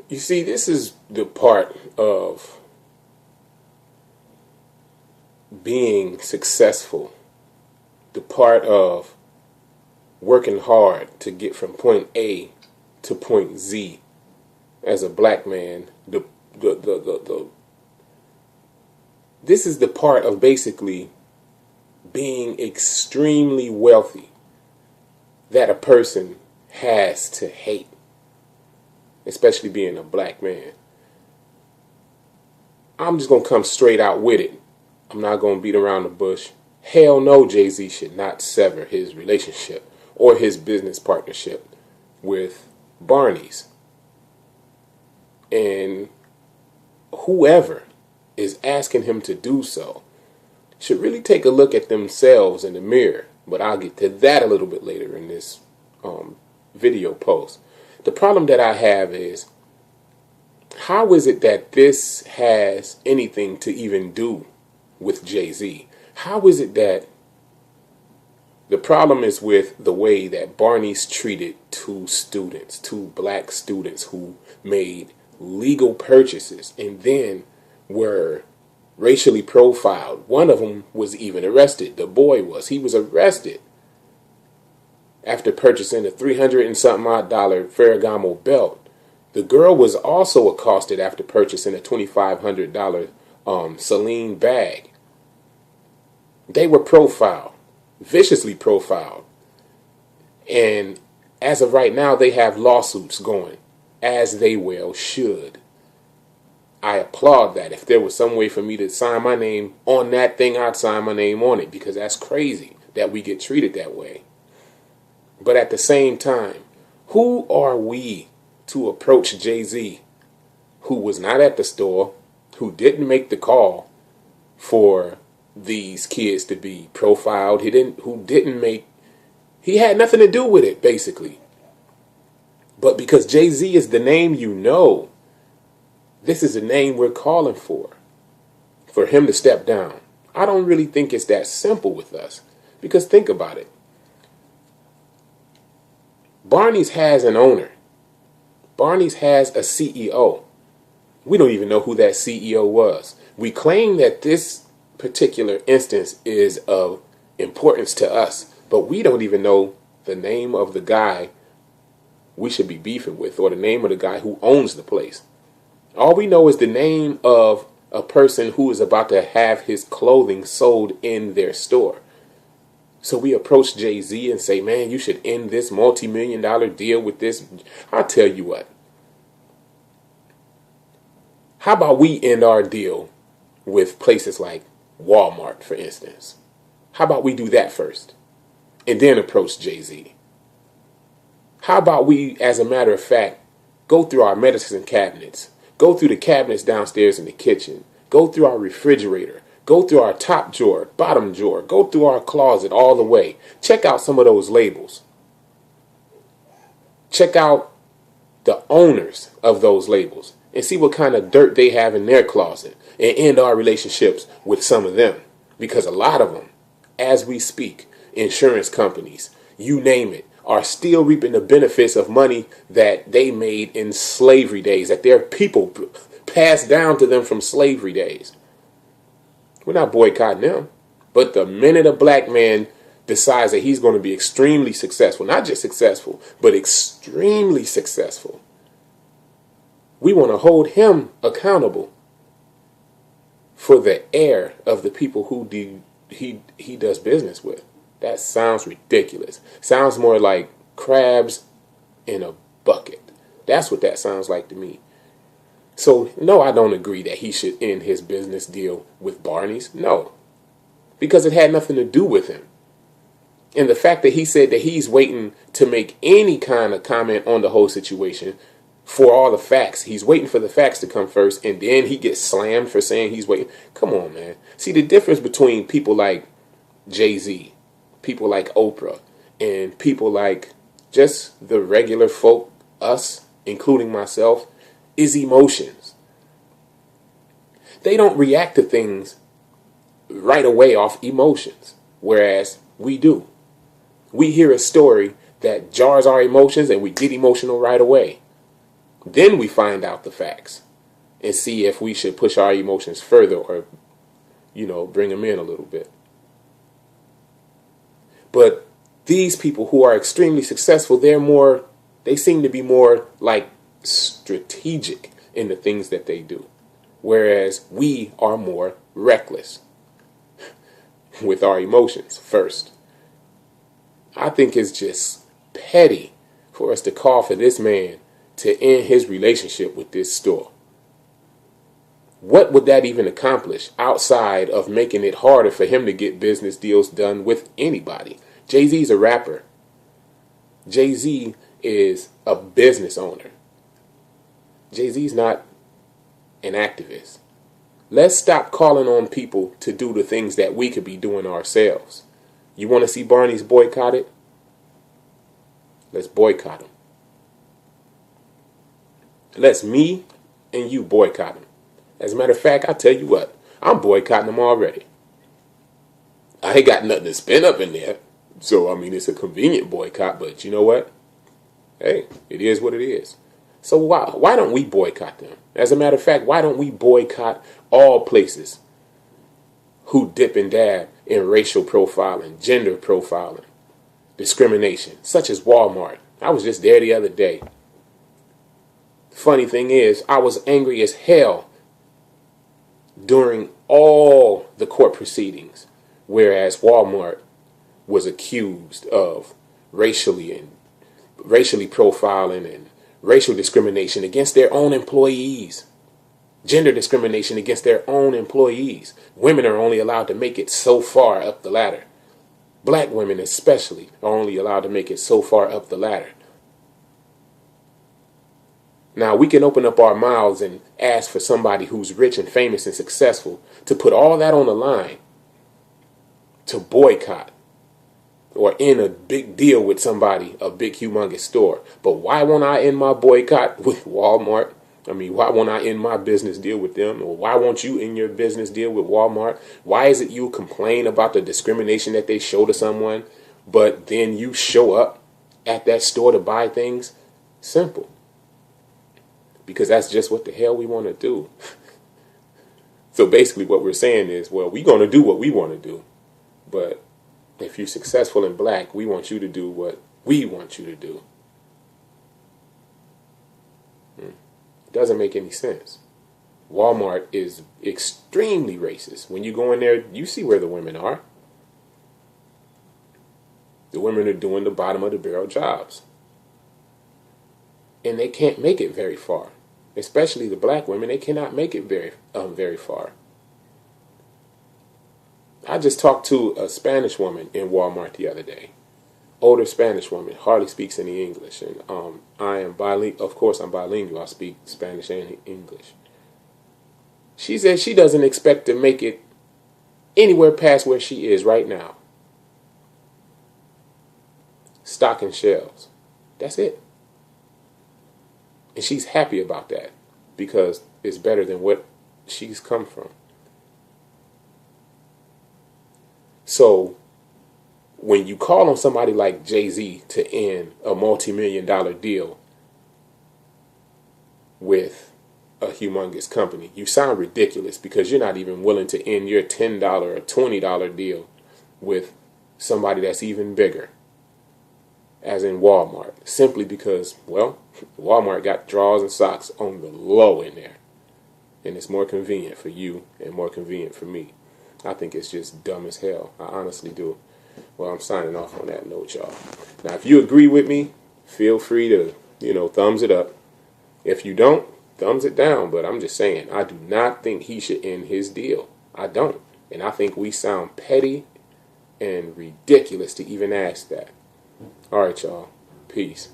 You see, this is the part of being successful, the part of working hard to get from point A to point Z as a black man. This is the part of basically being extremely wealthy that a person has to hate, especially being a black man. I'm just going to come straight out with it. I'm not going to beat around the bush. Hell no, Jay-Z should not sever his relationship or his business partnership with Barney's. And whoever is asking him to do so should really take a look at themselves in the mirror. But I'll get to that a little bit later in this video post. The problem that I have is, how is it that this has anything to even do with Jay-Z? How is it that the problem is with the way that Barney's treated two students, two black students who made legal purchases and then were racially profiled? One of them was even arrested. The boy was. He was arrested after purchasing a $300 and something odd Ferragamo belt. The girl was also accosted after purchasing a $2,500 Celine bag. They were profiled, viciously profiled. And as of right now, they have lawsuits going, as they well should. I applaud that. If there was some way for me to sign my name on that thing, I'd sign my name on it, because that's crazy that we get treated that way. But at the same time, who are we to approach Jay-Z, who was not at the store, who didn't make the call for these kids to be profiled? He had nothing to do with it, basically. But because Jay-Z is the name you know, this is the name we're calling for him to step down. I don't really think it's that simple with us, because think about it. Barney's has an owner. Barney's has a CEO. We don't even know who that CEO was. We claim that this particular instance is of importance to us, but we don't even know the name of the guy we should be beefing with, or the name of the guy who owns the place. All we know is the name of a person who is about to have his clothing sold in their store. So we approach Jay-Z and say, man, you should end this multi-million-dollar deal with this. I'll tell you what. How about we end our deal with places like Walmart, for instance? How about we do that first and then approach Jay-Z? How about we, as a matter of fact, go through our medicine cabinets, go through the cabinets downstairs in the kitchen, go through our refrigerator, go through our top drawer, bottom drawer, go through our closet all the way. Check out some of those labels. Check out the owners of those labels and see what kind of dirt they have in their closet, and end our relationships with some of them. Because a lot of them, as we speak, insurance companies, you name it, are still reaping the benefits of money that they made in slavery days, that their people passed down to them from slavery days. We're not boycotting them. But the minute a black man decides that he's going to be extremely successful, not just successful, but extremely successful, we want to hold him accountable for the heir of the people who he does business with. That sounds ridiculous. Sounds more like crabs in a bucket. That's what that sounds like to me. So, no, I don't agree that he should end his business deal with Barney's. No. Because it had nothing to do with him. And the fact that he said that he's waiting to make any kind of comment on the whole situation for all the facts. He's waiting for the facts to come first, and then he gets slammed for saying he's waiting. Come on, man. See, the difference between people like Jay-Z, people like Oprah, and people like just the regular folk, us, including myself, is emotions. They don't react to things right away off emotions, whereas we do. We hear a story that jars our emotions and we get emotional right away. Then we find out the facts and see if we should push our emotions further or, bring them in a little bit. But these people who are extremely successful, they seem to be more like strategic in the things that they do. Whereas we are more reckless with our emotions first. I think it's just petty for us to call for this man to end his relationship with this store. What would that even accomplish outside of making it harder for him to get business deals done with anybody? Jay-Z's a rapper. Jay-Z is a business owner. Jay-Z's not an activist. Let's stop calling on people to do the things that we could be doing ourselves. You want to see Barney's boycotted? Let's boycott him. Let's me and you boycott him. As a matter of fact, I tell you what, I'm boycotting them already. I ain't got nothing to spend up in there. So, it's a convenient boycott, but you know what? Hey, it is what it is. So why don't we boycott them? As a matter of fact, why don't we boycott all places who dip and dab in racial profiling, gender profiling, discrimination, such as Walmart? I was just there the other day. Funny thing is, I was angry as hell during all the court proceedings, whereas Walmart was accused of racially profiling and racial discrimination against their own employees, gender discrimination against their own employees. Women are only allowed to make it so far up the ladder. Black women especially are only allowed to make it so far up the ladder. Now, we can open up our mouths and ask for somebody who's rich and famous and successful to put all that on the line to boycott or end a big deal with somebody, a big humongous store. But why won't I end my boycott with Walmart? Why won't I end my business deal with them? Or why won't you end your business deal with Walmart? Why is it you complain about the discrimination that they show to someone, but then you show up at that store to buy things? Simple. Because that's just what the hell we want to do. So basically what we're saying is, well, we're going to do what we want to do. But if you're successful in black, we want you to do what we want you to do. It doesn't make any sense. Walmart is extremely racist. When you go in there, you see where the women are. The women are doing the bottom of the barrel jobs. And they can't make it very far. Especially the black women, they cannot make it very far. I just talked to a Spanish woman in Walmart the other day. Older Spanish woman, hardly speaks any English. And I am bilingual. Of course, I'm bilingual. I speak Spanish and English. She said she doesn't expect to make it anywhere past where she is right now. Stocking shelves. That's it. And she's happy about that because it's better than what she's come from. So when you call on somebody like Jay-Z to end a multi-million-dollar deal with a humongous company, you sound ridiculous because you're not even willing to end your $10 or $20 deal with somebody that's even bigger, as in Walmart, simply because, well, Walmart got drawers and socks on the low in there. And it's more convenient for you and more convenient for me. I think it's just dumb as hell. I honestly do. Well, I'm signing off on that note, y'all. Now, if you agree with me, feel free to, thumbs it up. If you don't, thumbs it down. But I'm just saying, I do not think he should end his deal. I don't. And I think we sound petty and ridiculous to even ask that. All right, y'all. Peace.